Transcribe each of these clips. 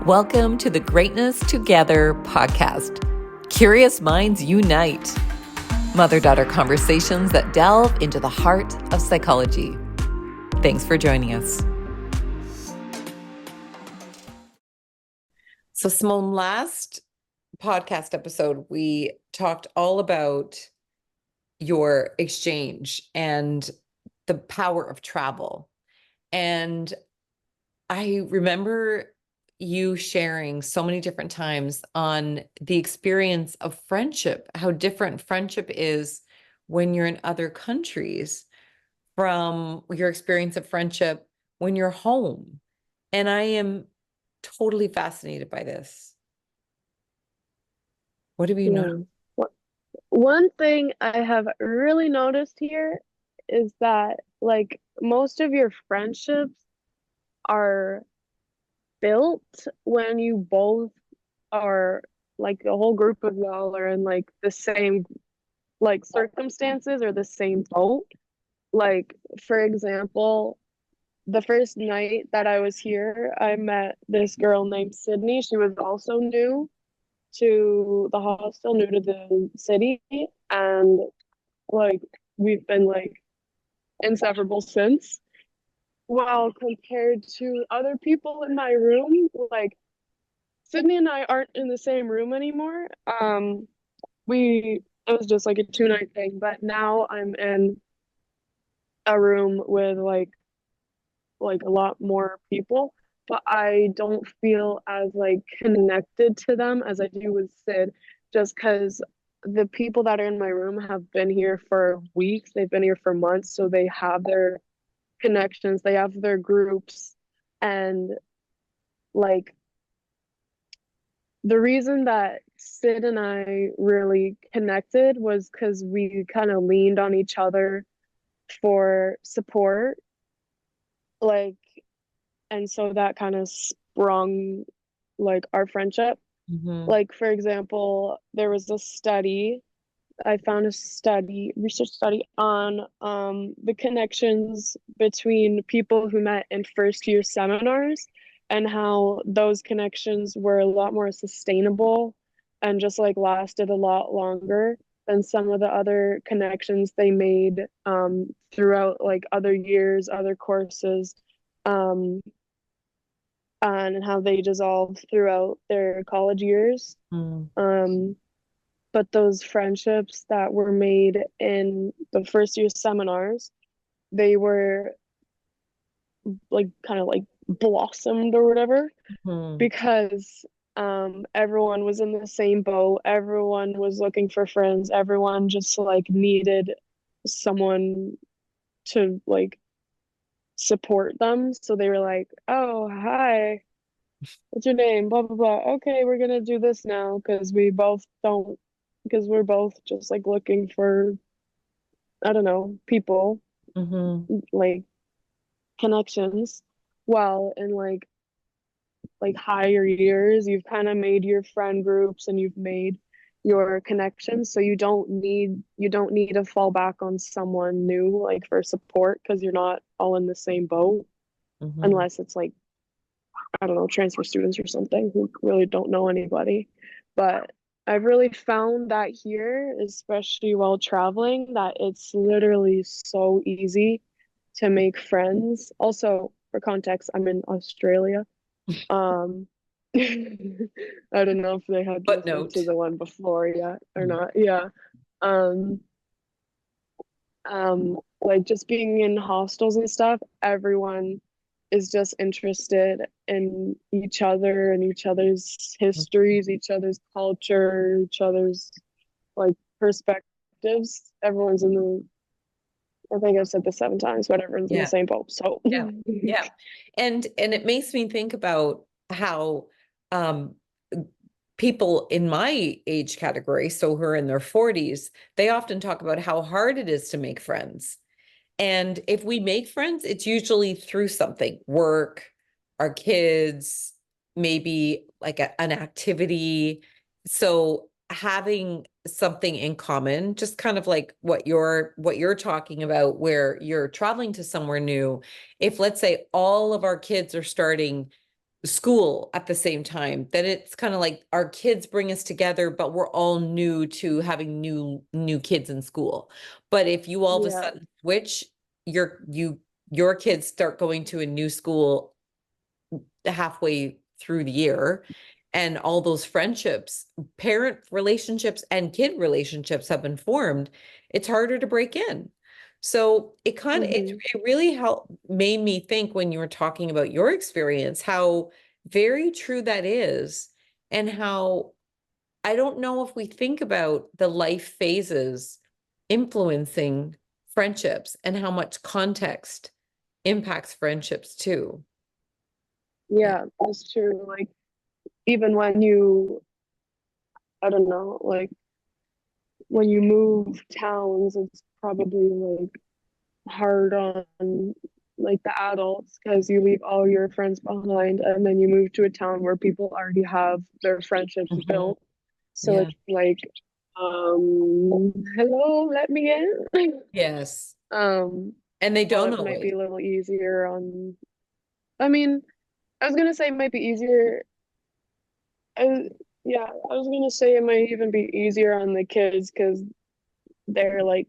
Welcome to the Greatness Together podcast. Curious minds unite. Mother-daughter conversations that delve into the heart of psychology. Thanks for joining us. So Simonne, last podcast episode, we talked all about your exchange and the power of travel. And I remember you sharing so many different times on the experience of friendship, how different friendship is when you're in other countries from your experience of friendship when you're home. And I am totally fascinated by this. What have you noticed? One thing I have really noticed here is that like most of your friendships are built when you both are like the whole group of y'all are in like the same like circumstances or the same boat. Like for example, the first night that I was here, I met this girl named Sydney. She was also new to the hostel, new to the city, and like we've been like inseparable since. Well, compared to other people in my room, like Sydney and I aren't in the same room anymore. We it was just like a 2 night thing, but now I'm in a room with like a lot more people, but I don't feel as like connected to them as I do with Sid, just because the people that are in my room have been here for weeks, they've been here for months, so they have their connections, they have their groups, and like the reason that Sid and I really connected was because we kind of leaned on each other for support, like, and so that kind of sprung like our friendship. Mm-hmm. Like, for example, there was a study, I found a study, research study on the connections between people who met in first year seminars and how those connections were a lot more sustainable and just like lasted a lot longer than some of the other connections they made throughout like other years, other courses, um, and how they dissolved throughout their college years. Mm-hmm. Um, but those friendships that were made in the first year seminars, they were like kind of like blossomed or whatever because everyone was in the same boat, everyone was looking for friends, everyone just like needed someone to like support them. So they were like, "Oh, hi, what's your name? Blah blah blah. Okay, we're gonna do this now because we both don't because we're both just like looking for, I don't know, people, Mm-hmm. like connections." While in like higher years, you've kind of made your friend groups and you've made your connections, so you don't need to fall back on someone new like for support because you're not all in the same boat, Mm-hmm. unless it's like, I don't know, transfer students or something who really don't know anybody. But I've really found that here, especially while traveling, that it's literally so easy to make friends. Also, for context, I'm in Australia. Um, I don't know if they had listened to Footnote. the one before yet or not. Yeah. Um, like just being in hostels and stuff, everyone is just interested in each other and each other's histories, each other's culture, each other's like perspectives. Everyone's in the, I think I've said this 7 times, but everyone's in the Yeah. same boat. So Yeah. Yeah. And it makes me think about how um people in my age category, so who are in their 40s, they often talk about how hard it is to make friends. And if we make friends, it's usually through something, work, our kids, maybe like an activity. So having something in common, just kind of like what you're talking about, where you're traveling to somewhere new. If let's say all of our kids are starting school at the same time, then it's kind of like our kids bring us together, but we're all new to having new kids in school. But if you all of a Yeah. sudden switch, your kids start going to a new school halfway through the year, and all those friendships, parent relationships and kid relationships have been formed, it's harder to break in. So it kind of Hmm. it really helped made me think when you were talking about your experience, how very true that is, and how I don't know if we think about the life phases influencing friendships and how much context impacts friendships too. Yeah. Yeah, that's true. Like even when you, I don't know, like when you move towns, it's probably like hard on like the adults because you leave all your friends behind and then you move to a town where people already have their friendships Mhm. built. So Yeah. it's like, hello, let me in. Yes. Um, And they so don't it might be always. a little easier on, I mean, I was gonna say it might be easier. I, yeah, I was gonna say it might even be easier on the kids because they're like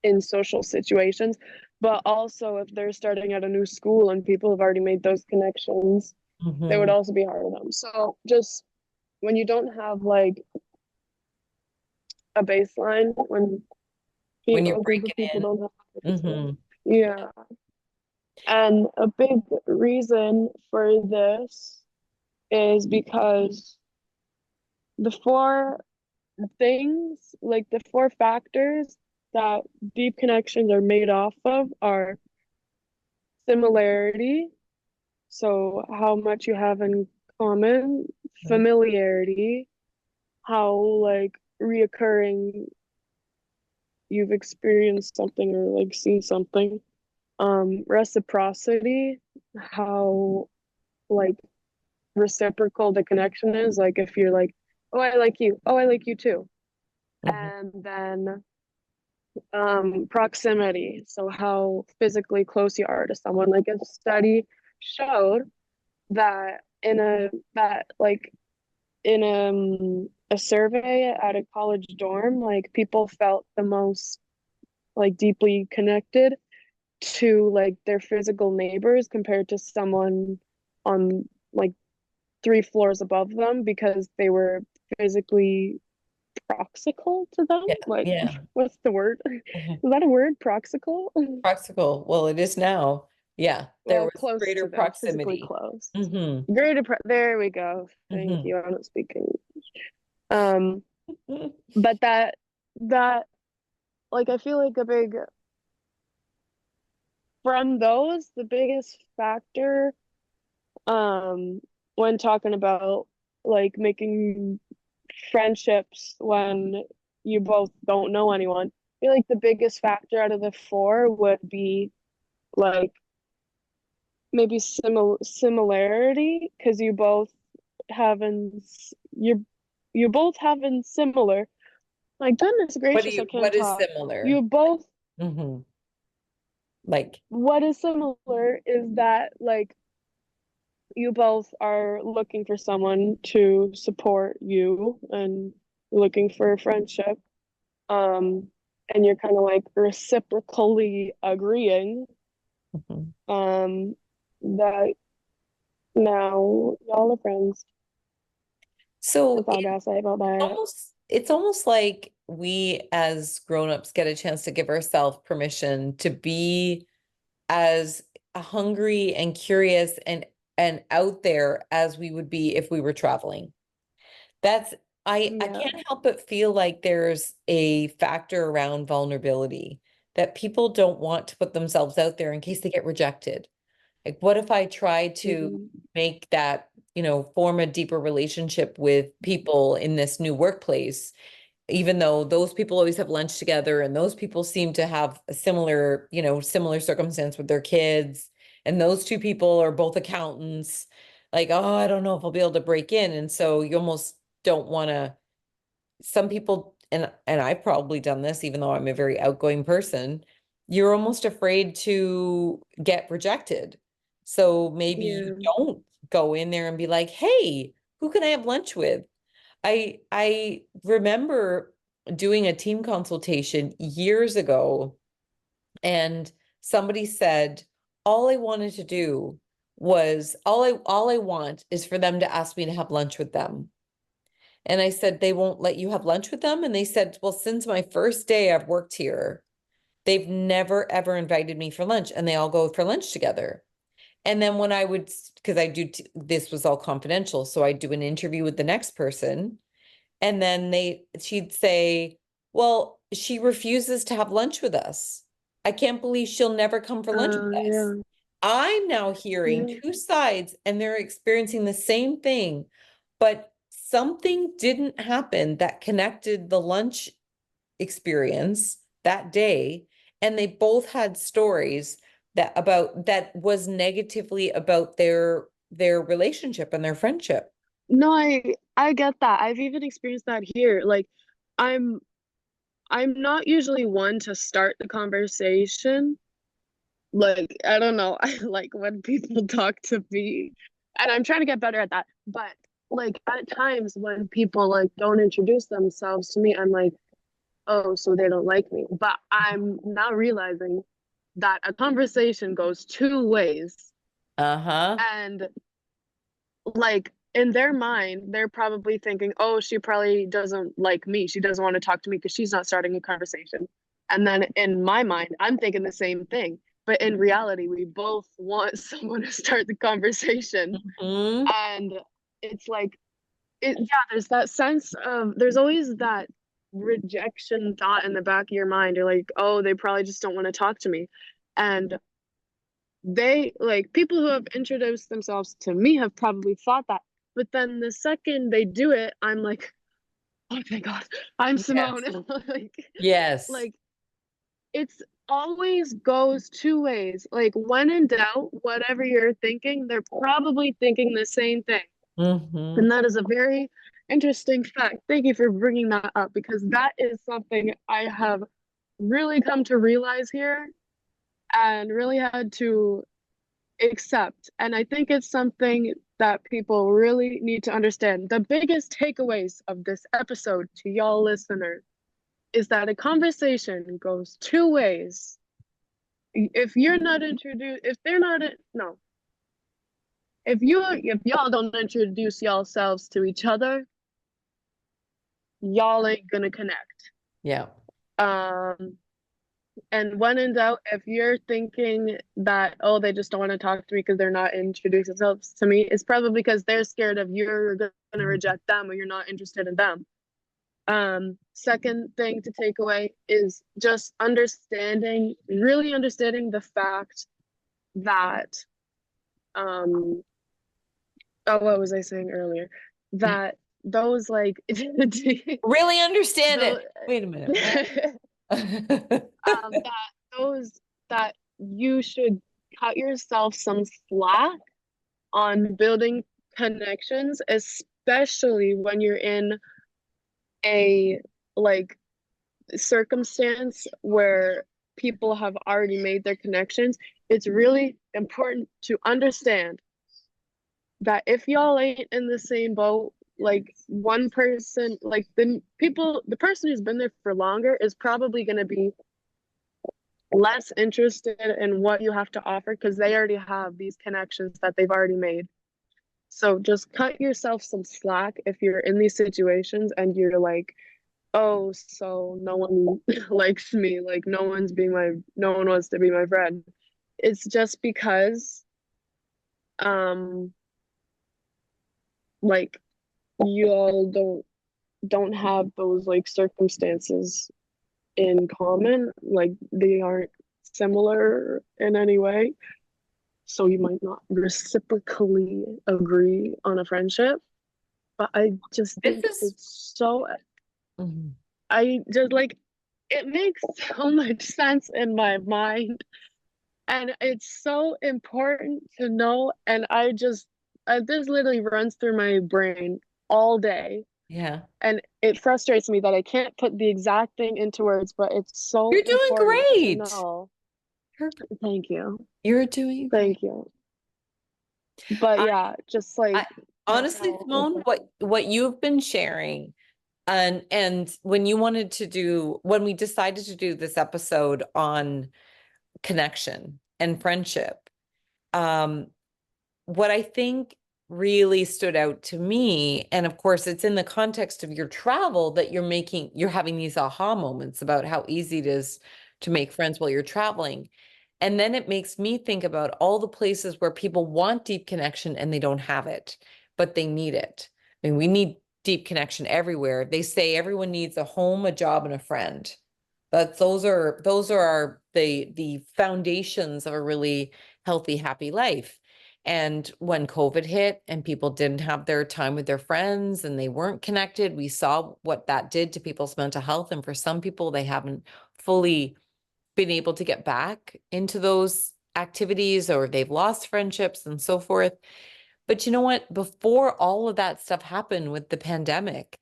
in social situations, but also if they're starting at a new school and people have already made those connections, they would Mhm. also be hard on them. So just when you don't have like a baseline, when When you're a group of breaking people in. don't have a baseline. Mhm. Yeah. And a big reason for this is because the four things, like the four factors that deep connections are made off of are similarity, so how much you have in common, familiarity, how like reoccurring you've experienced something or like seen something, reciprocity, how like reciprocal the connection is, like if you're like, oh I like you, oh I like you too. Mhm. And then proximity, so how physically close you are to someone. Like a study showed that in a survey at a college dorm, like people felt the most like deeply connected to like their physical neighbors compared to someone on like three floors above them because they were physically proxical to them. Yeah. Like, Yeah. what's the word? Is Mhm. that a word? Proxical? Proxical. Well, it is now. Yeah. There Well, was close greater to them, physically proximity. close. Hmm. There we go. Thank Hmm. you. I don't speak English. Um, but that like I feel like a big from those, the biggest factor um when talking about like making friendships when you both don't know anyone. I feel like the biggest factor out of the four would be like maybe similarity because having you're you both having similar. My goodness gracious, I can't What is talk. similar? You both Hmm. Like, What is similar is that like you both are looking for someone to support you and looking for a friendship. Um, and you're kind of like reciprocally agreeing mhm. that now y'all are friends. That's So all I gotta say about that. it's almost like we as grown-ups get a chance to give ourselves permission to be as hungry and curious and out there as we would be if we were traveling. That's I Yeah. can't help but feel like there's a factor around vulnerability that people don't want to put themselves out there in case they get rejected. Like, what if I try to Hmm. make that, form a deeper relationship with people in this new workplace, even though those people always have lunch together and those people seem to have a similar circumstance with their kids, and those two people are both accountants. Like, oh, I don't know if I'll be able to break in. And so you almost don't want to, some people, and I've probably done this, even though I'm a very outgoing person, you're almost afraid to get rejected. So maybe you Yeah. don't go in there and be like, hey, who can I have lunch with? I remember doing a team consultation years ago, and somebody said, all I wanted to do was all I want is for them to ask me to have lunch with them. And I said, they won't let you have lunch with them? And they said, well, since my first day I've worked here, they've never ever invited me for lunch, and they all go for lunch together. And then when I would, because this was all confidential, so I'd do an interview with the next person, and then she'd say, well, she refuses to have lunch with us. I can't believe she'll never come for lunch with us. Yeah, I'm now hearing yeah. two sides, and they're experiencing the same thing, but something didn't happen that connected the lunch experience that day. And they both had stories that was negatively about their relationship and their friendship. No, I get that. I've even experienced that here. Like I'm I'm not usually one to start the conversation. Like, I don't know. I like when people talk to me, and I'm trying to get better at that. But like at times when people like don't introduce themselves to me, I'm like, oh, so they don't like me. But I'm now realizing that a conversation goes two ways. Uh-huh. And like in their mind, they're probably thinking, oh, she probably doesn't like me. She doesn't want to talk to me because she's not starting a conversation. And then in my mind, I'm thinking the same thing. But in reality, we both want someone to start the conversation. Hmm. And it's like, yeah, there's that sense of, there's always that rejection thought in the back of your mind. You're like, oh, they probably just don't want to talk to me. And they like people who have introduced themselves to me have probably thought that, but then the second they do it, I'm like, oh my god, I'm Yes. Simonne. like Yes. like it's always goes two ways. Like when in doubt, whatever you're thinking, they're probably thinking the same thing. Hmm. And that is a very interesting fact. Thank you for bringing that up, because that is something I have really come to realize here and really had to accept. And I think it's something that people really need to understand. The biggest takeaways of this episode to y'all listeners is that a conversation goes two ways. If you're not introduced, if they're not, no, if y'all don't introduce yourselves to each other, y'all ain't gonna connect. Yeah. Um, And when in doubt, if you're thinking that, oh, they just don't want to talk to me because they're not introducing themselves to me, it's probably because they're scared of you're going to reject them or you're not interested in them. Second thing to take away is just understanding, really understanding the fact that, um, oh, what was I saying earlier? That those like, Really understand those, it. Wait a minute. What? that those that you should cut yourself some slack on building connections, especially when you're in a like circumstance where people have already made their connections. It's really important to understand that if y'all ain't in the same boat, like one person, like the person who's been there for longer is probably going to be less interested in what you have to offer because they already have these connections that they've already made. So just cut yourself some slack if you're in these situations and you're like, oh, so no one likes me, like no one wants to be my friend. It's just because um like you all don't have those like circumstances in common, like they aren't similar in any way. So you might not reciprocally agree on a friendship. But I just This think is it's so, Mhm. I just like, it makes so much sense in my mind. And it's so important to know. And this literally runs through my brain all day. Yeah. And it frustrates me that I can't put the exact thing into words, but it's so You're doing important to great. know. You're, Thank you. you're doing great. Thank you. But yeah, just I like honestly, how Simone, open. what you've been sharing, and when you wanted to do, when we decided to do this episode on connection and friendship, um, what I think really stood out to me, and of course, it's in the context of your travel that you're having these aha moments about how easy it is to make friends while you're traveling. And then it makes me think about all the places where people want deep connection and they don't have it, but they need it. I mean, we need deep connection everywhere. They say everyone needs a home, a job, and a friend. Those are the foundations of a really healthy, happy life. And when COVID hit and people didn't have their time with their friends and they weren't connected, we saw what that did to people's mental health. And for some people, they haven't fully been able to get back into those activities, or they've lost friendships and so forth. But you know what? Before all of that stuff happened with the pandemic,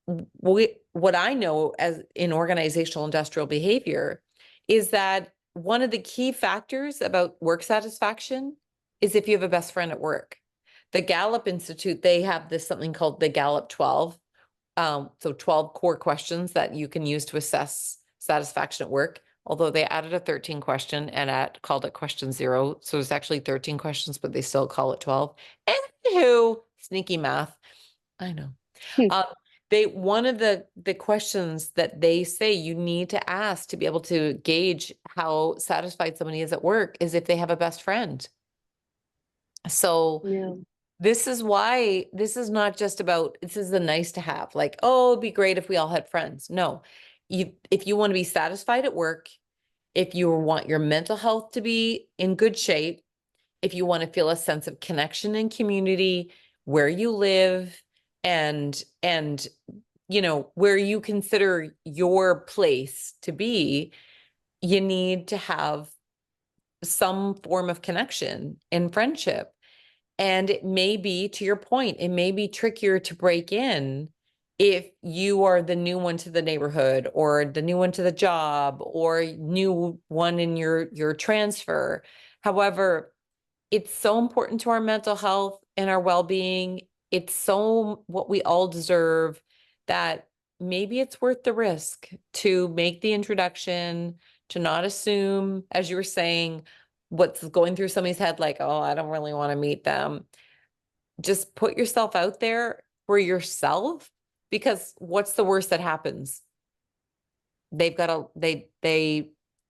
what I know as in organizational industrial behavior is that one of the key factors about work satisfaction is if you have a best friend at work. The Gallup Institute, they have this something called the Gallup 12. So 12 core questions that you can use to assess satisfaction at work. Although they added a 13 question and called it question zero. So it's actually 13 questions, but they still call it 12. Anywho, sneaky math. I know. Hmm. Um, one of the questions that they say you need to ask to be able to gauge how satisfied somebody is at work is if they have a best friend. So Yeah. this is why this is not just about, this is the nice to have, like, oh, it'd be great if we all had friends. No, if you want to be satisfied at work, if you want your mental health to be in good shape, if you want to feel a sense of connection and community where you live, and where you consider your place to be, you need to have some form of connection and friendship. And it may be, to your point, it may be trickier to break in if you are the new one to the neighborhood, or the new one to the job, or new one in your transfer. However, it's so important to our mental health and our well-being. It's so what we all deserve, that maybe it's worth the risk to make the introduction, to not assume, as you were saying, what's going through somebody's head, like, oh, I don't really want to meet them. Just put yourself out there for yourself, because what's the worst that happens? They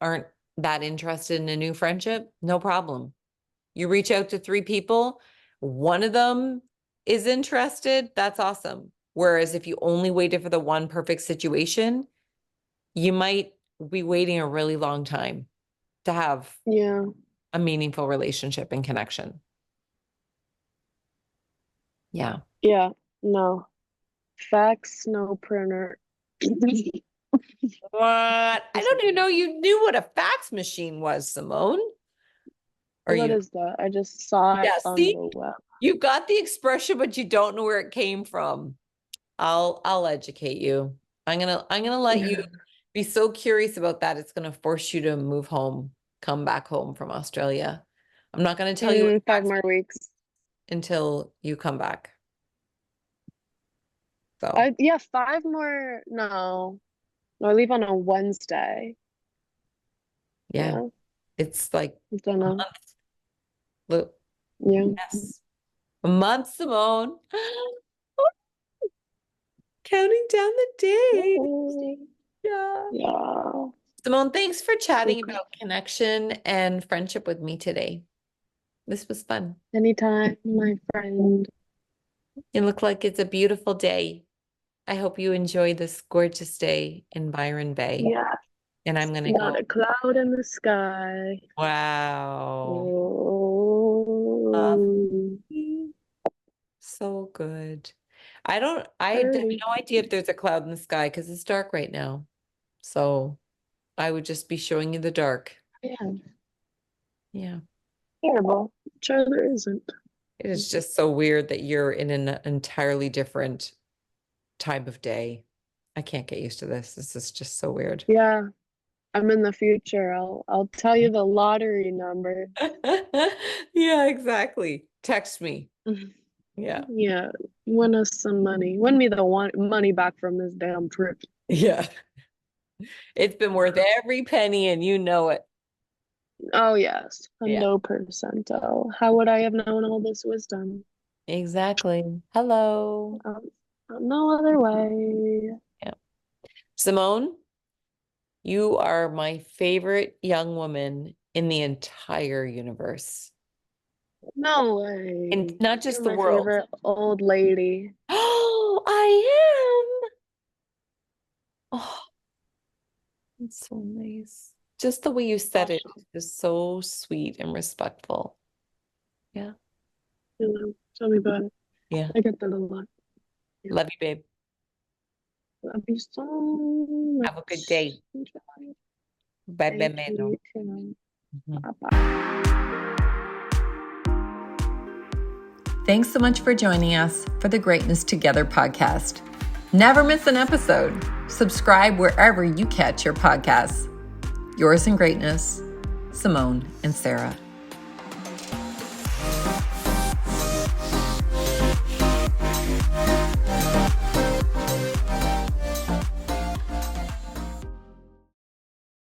aren't that interested in a new friendship. No problem. You reach out to three people, one of them is interested, that's awesome. Whereas if you only waited for the one perfect situation, you might be waiting a really long time to have Yeah. a meaningful relationship and connection. Yeah. Yeah. No. Facts, no printer. What? I don't even know you knew what a fax machine was, Simone. Or What you, is that? I just saw it yeah, on see, the web. you got the expression, but you don't know where it came from. I'll educate you. I'm gonna let you be so curious about that. It's gonna force you to move home, come back home from Australia. I'm not gonna tell you what Five facts more weeks. until you come back. So Yeah, five more. No. No, I leave on a Wednesday. yeah, Yeah. it's like I don't a know. month. Look, Yeah. yes, a month, Simone. Counting down the days. Yay. Yeah. Yeah. Simone, thanks for chatting Okay. about connection and friendship with me today. This was fun. Anytime, my friend. It looked like it's a beautiful day. I hope you enjoy this gorgeous day in Byron Bay. Yeah. And I'm going to Not go, a cloud in the sky. wow. Oh, Lovely. So good. I have pretty. no idea if there's a cloud in the sky because it's dark right now. So I would just be showing you the dark. Yeah. Yeah. Terrible. Sure there isn't. It is just so weird that you're in an entirely different time of day. I can't get used to this. This is just so weird. Yeah, I'm in the future. I'll tell you the lottery number. Yeah, exactly. Text me. Yeah. Yeah, win us some money. Win me the money back from this damn trip. Yeah. It's been worth every penny and you know it. Oh yes, Yeah, 100%. Oh, how would I have known all this wisdom? exactly. Hello. Um, no other way. Yeah. Simone, you are my favorite young woman in the entire universe. No And way. not You're just the my world. favorite old lady. Oh, I am. Oh, that's so nice. Just the way you said it Awesome. is so sweet and respectful. Yeah. You know, tell me about it. Yeah. I get that a lot. Yeah. Love you, babe. Love you so Have a good much. day. Enjoy. Bye, bye, Thank you. meno. You too. Mhm. Bye-bye. Thanks so much for joining us for the Greatness Together podcast. Never miss an episode. Subscribe wherever you catch your podcasts. Yours in greatness, Simone and Sarah.